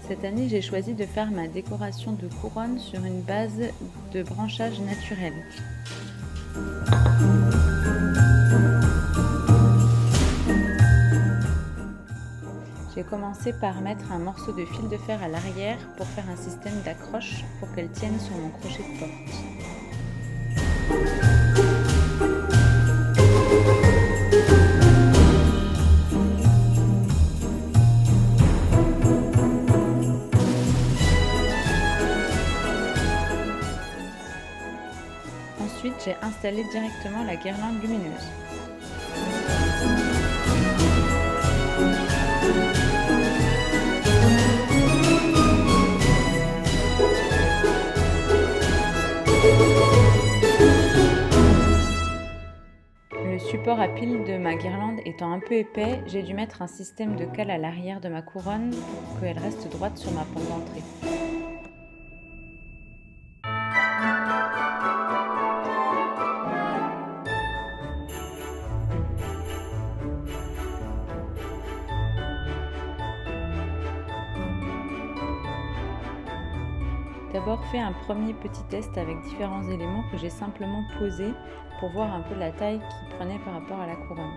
Cette année, j'ai choisi de faire ma décoration de couronne sur une base de branchage naturel. J'ai commencé par mettre un morceau de fil de fer à l'arrière pour faire un système d'accroche pour qu'elle tienne sur mon crochet de porte. Ensuite, j'ai installé directement la guirlande lumineuse. Le support à pile de ma guirlande étant un peu épais, j'ai dû mettre un système de cale à l'arrière de ma couronne pour qu'elle reste droite sur ma pente d'entrée. D'abord fait un premier petit test avec différents éléments que j'ai simplement posés pour voir un peu la taille qu'ils prenaient par rapport à la couronne.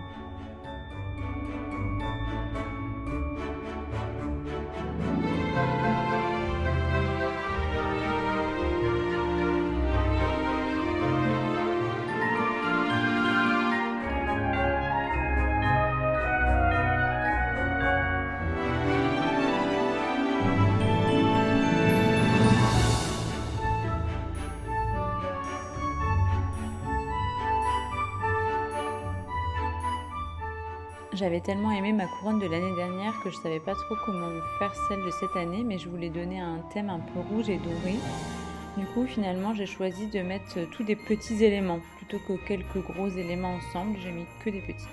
J'avais tellement aimé ma couronne de l'année dernière que je ne savais pas trop comment faire celle de cette année, mais je voulais donner un thème un peu rouge et doré. Du coup, finalement, j'ai choisi de mettre tous des petits éléments. Plutôt que quelques gros éléments ensemble, j'ai mis que des petits.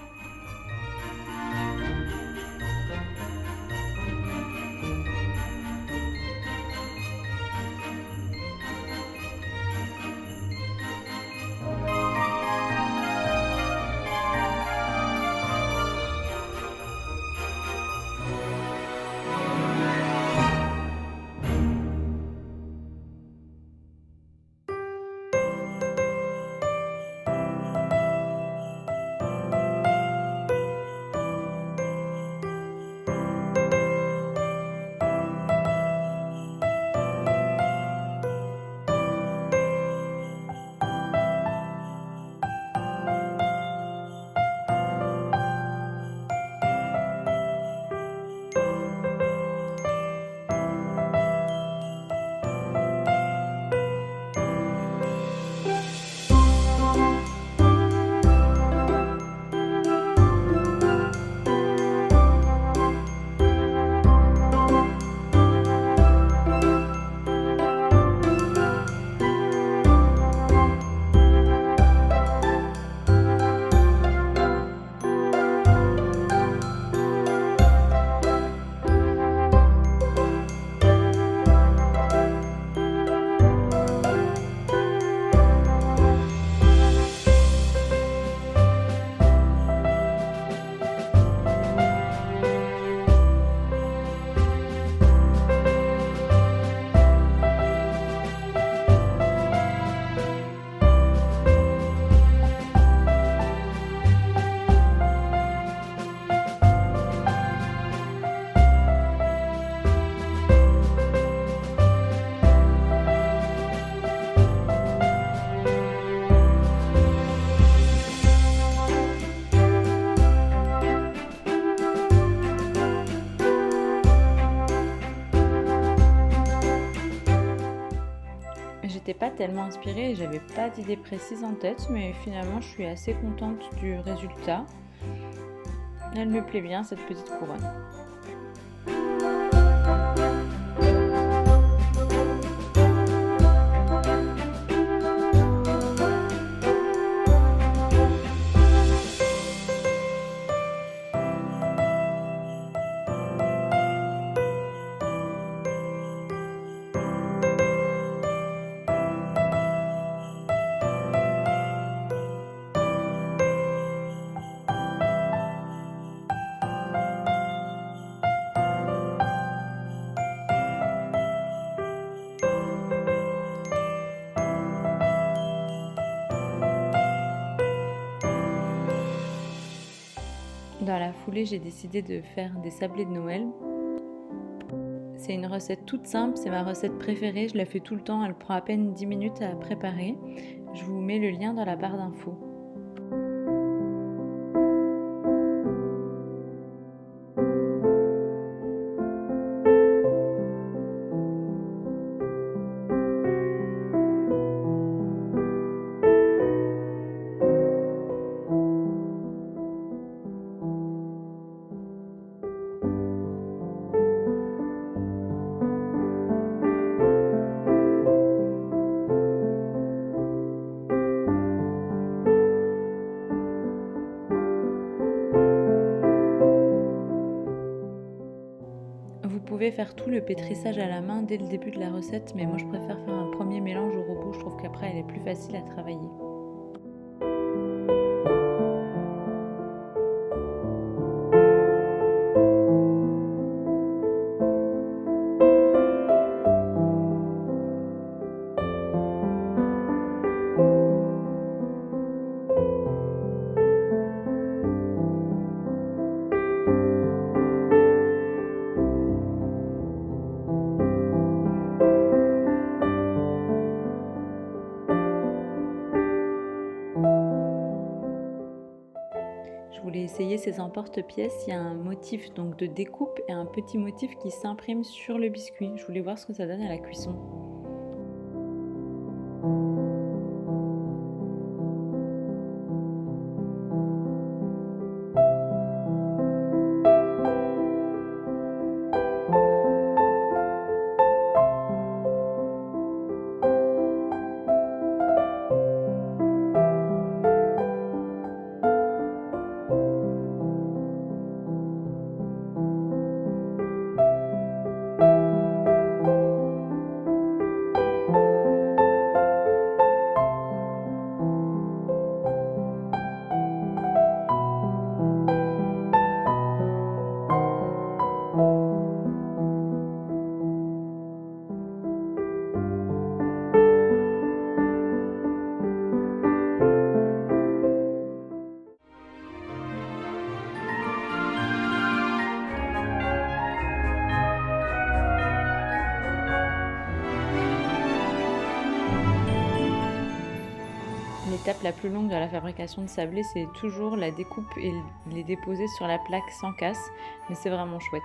J'étais pas tellement inspirée et j'avais pas d'idée précise en tête, mais finalement je suis assez contente du résultat. Elle me plaît bien cette petite couronne. Dans la foulée, j'ai décidé de faire des sablés de Noël. C'est une recette toute simple, c'est ma recette préférée, je la fais tout le temps, elle prend à peine 10 minutes à préparer. Je vous mets le lien dans la barre d'infos. Vous pouvez faire tout le pétrissage à la main dès le début de la recette, mais moi je préfère faire un premier mélange au robot, je trouve qu'après elle est plus facile à travailler. Je voulais essayer ces emporte-pièces, il y a un motif donc de découpe et un petit motif qui s'imprime sur le biscuit. Je voulais voir ce que ça donne à la cuisson. L'étape la plus longue de la fabrication de sablés, c'est toujours la découpe et les déposer sur la plaque sans casse, mais c'est vraiment chouette.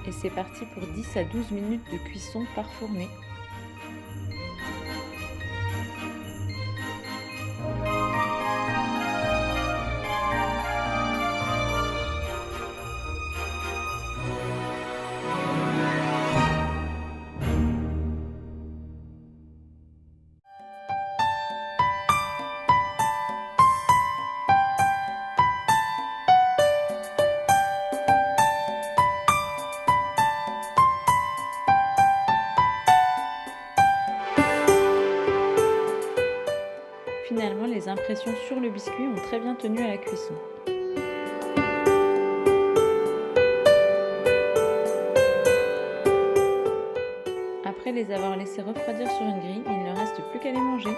Et c'est parti pour 10 à 12 minutes de cuisson par fournée. Finalement, les impressions sur le biscuit ont très bien tenu à la cuisson. Après les avoir laissés refroidir sur une grille, il ne reste plus qu'à les manger.